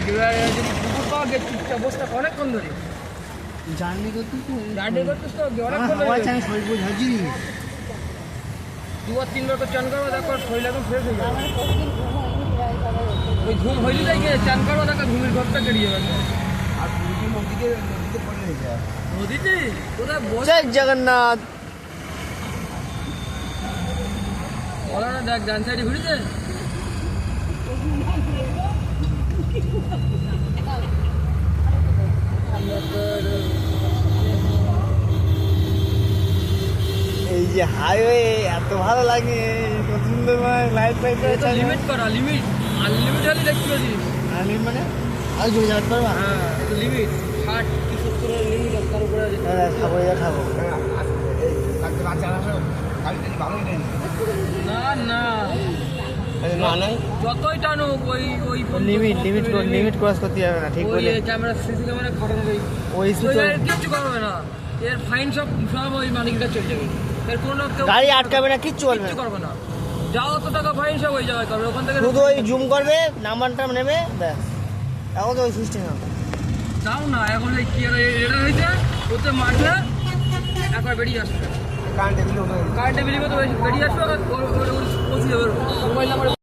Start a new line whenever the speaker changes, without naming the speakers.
এবার যদি কুকুর পাওয়া গেছে চুপচাপ বসটা অনেকক্ষণ ধরে
জার্নি করছিস
তো অনেকক্ষণ ধরে
শরীর বুঝ হাজির
2-3 বার তো চান করবো তারপর শরীর একদম ফ্রেশ হয়ে যাবে ওই ঘুম হইলে তাই গিয়ে চান করবো তারপর ঘুমের ঘরটা কেটে যাবে
আর নদীতে পড়ে যায়
নদীতে কোথায়
জয় জগন্নাথ
বলো না দেখ ডান সাইডে ঘুরেছে
এই যে হাইওয়ে এত ভালো লাগে কত সুন্দর লাইট ফাইট
লিমিট করা লিমিট আনলিমিট হলে দেখতে পাচ্ছিস
আনলিমিট মানে আর জোরে যাতে পারবা
হ্যাঁ এটা লিমিট 60 কি 70 এর লিমিট তার উপরে আছে
হ্যাঁ খাবো খাবো
না না
না নাই
যতই টানো ওই ওই
লিমিট ক্রস করতে যাবে না ঠিক বলে
ক্যামেরা সিসি ক্যামেরা খাটানো
ওই
কিছু করবে না এর ফাইন সব ওই মালিকটা চলে যাবে এর কোনো
গাড়ি আটকাবে না কিচ্ছু
করবে না যাও তো টাকা ফাইন সব ওই জায়গায় করবে ওখান থেকে
শুধু ওই জুম করবে নাম্বারটা নেবে ব্যাস এখন তো ওই সিস্টেম
যাও না এখন এই কি এটা হয়েছে ওতে মারলে একবার বেরিয়ে আসবে কারেন্টে বিলি মতো বেরিয়ে আসবে পৌঁছে যাবে মোবাইল নাম্বার